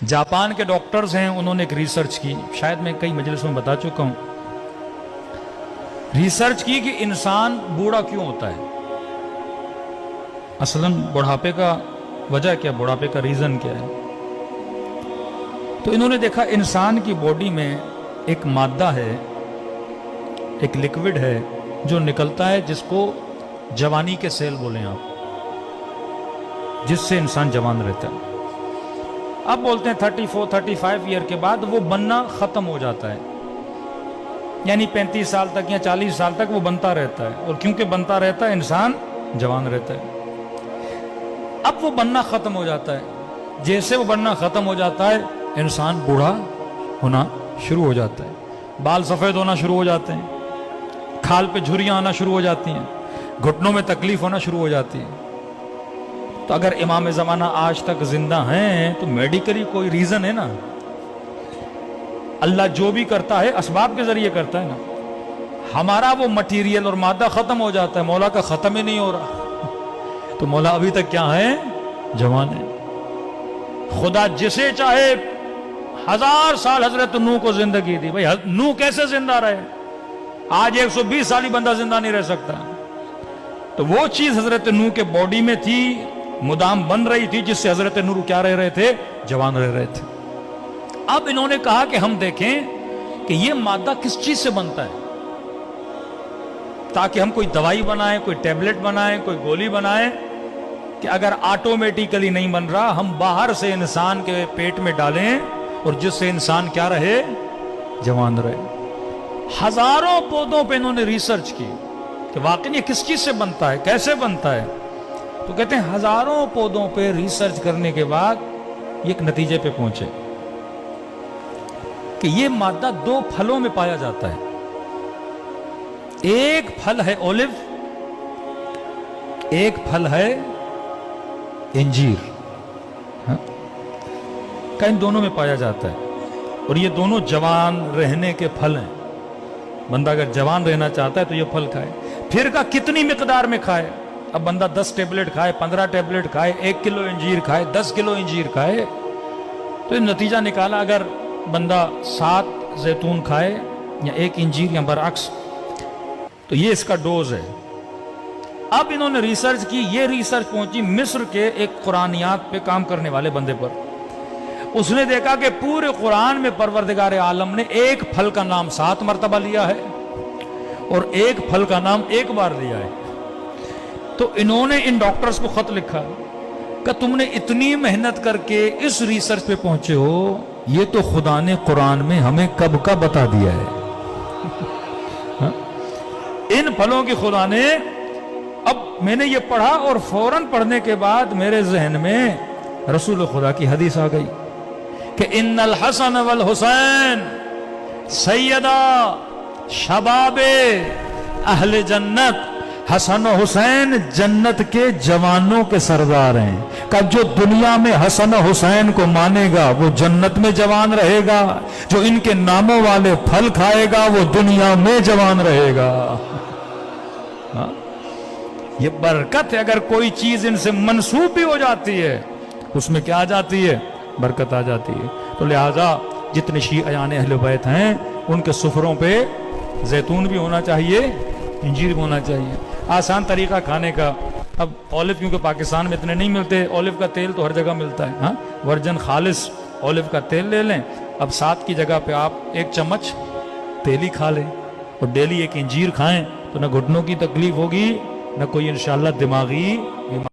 Japan के doctors हैं, उन्होंने एक रिसर्च की, शायद मैं कई मजलिसों में बता चुका हूं। रिसर्च की कि इंसान बूढ़ा क्यों होता है, असलन बुढ़ापे का वजह क्या, बुढ़ापे का रीजन क्या है। तो इन्होंने देखा इंसान की बॉडी में एक मादा है, एक लिक्विड है जो निकलता है, जिसको जवानी के सेल बोलें आप, जिससे इंसान जवान रहता है। अब बोलते हैं 34-35 ईयर के बाद वो बनना खत्म हो जाता है, यानी 35 साल तक या 40 साल तक वो बनता रहता है, और क्योंकि बनता रहता है इंसान जवान रहता है। अब वो बनना खत्म हो जाता है, जैसे वो बनना खत्म हो जाता है इंसान बूढ़ा होना शुरू हो जाता है, बाल सफेद होना शुरू हो जाते हैं, खाल पे झुर्रियां आना शुरू हो जाती हैं, घुटनों में तकलीफ होना शुरू हो जाती है। तो अगर इमाम ज़माना आज तक जिंदा हैं तो मेडिकली कोई रीजन है ना, अल्लाह जो भी करता है असबाब के जरिए करता है ना। हमारा वो मटीरियल और मादा खत्म हो जाता है, मौला का खत्म ही नहीं हो रहा, तो मौला अभी तक क्या है, जवान है। खुदा जिसे चाहे 1000 साल हजरत नूह को जिंदगी दी, भाई नूह कैसे जिंदा रहे, आज 120 साल ही बंदा जिंदा नहीं रह सकता। तो वो चीज हजरत नूह के बॉडी में थी, मुदाम बन रही थी, जिससे हजरत नूह क्या रह रहे थे, जवान रह रहे थे। अब इन्होंने कहा कि हम देखें कि ये मादा किस चीज से बनता है, ताकि हम कोई दवाई बनाएं, कोई टैबलेट बनाएं, कोई गोली बनाएं, कि अगर ऑटोमेटिकली नहीं बन रहा, हम बाहर से इंसान के पेट में डालें और जिससे इंसान क्या रहे, जवान रहे। हजारों पौधों पे इन्होंने रिसर्च की कि वाकई ये किस चीज से बनता है, कैसे बनता है। तो कहते हैं हजारों पौधों पे रिसर्च करने के बाद ये एक नतीजे पे पहुंचे कि ये मादा 2 फलों में पाया जाता है। एक फल है ओलिव, एक फल है इंजीर, हाँ? का इन दोनों में पाया जाता है, और ये दोनों जवान रहने के फल हैं। बंदा अगर जवान रहना चाहता है तो ये फल खाए। फिर का कितनी मिकदार में खाए, अब बंदा 10 टेबलेट खाए, 15 टेबलेट खाए, 1 किलो इंजीर खाए, 10 किलो इंजीर खाए, तो नतीजा निकाला अगर बंदा 7 जैतून खाए या 1 इंजीर या बरअक्स, तो ये इसका डोज है। अब इन्होंने रिसर्च की, ये रिसर्च पहुंची मिस्र के एक कुरानियात पे काम करने वाले बंदे पर। उसने देखा कि पूरे कुरान में परवरदिगार आलम ने एक फल का नाम 7 मरतबा लिया है और एक फल का नाम 1 बार लिया है। तो इन्होंने इन डॉक्टर्स को खत लिखा कि तुमने इतनी मेहनत करके इस रिसर्च पे पहुंचे हो, ये तो खुदा ने कुरान में हमें कब का बता दिया है। हाँ? इन फलों की खुदा ने, अब मैंने ये पढ़ा और फौरन पढ़ने के बाद मेरे जहन में रसूल खुदा की हदीस आ गई कि इन्नल हसन वल हुसैन सैयदा शबाबे अहले जन्नत, हसन और हुसैन जन्नत के जवानों के सरदार हैं। कब जो दुनिया में हसन और हुसैन को मानेगा वो जन्नत में जवान रहेगा, जो इनके नामों वाले फल खाएगा वो दुनिया में जवान रहेगा। हाँ? ये बरकत है, अगर कोई चीज इनसे मंसूब भी हो जाती है उसमें क्या आ जाती है, बरकत आ जाती है। तो लिहाजा जितने शीअयान अहले बैत हैं उनके सुफरों पे जैतून भी होना चाहिए, इंजीर भी होना चाहिए। आसान तरीका खाने का, अब ऑलिव क्योंकि पाकिस्तान में इतने नहीं मिलते, ऑलिव का तेल तो हर जगह मिलता है, हाँ, वर्जन खालिस ऑलिव का तेल ले लें। अब 7 की जगह पे आप 1 चम्मच तेल ही खा लें और डेली 1 इंजीर खाएं, तो ना घुटनों की तकलीफ होगी, ना कोई इंशाअल्लाह दिमागी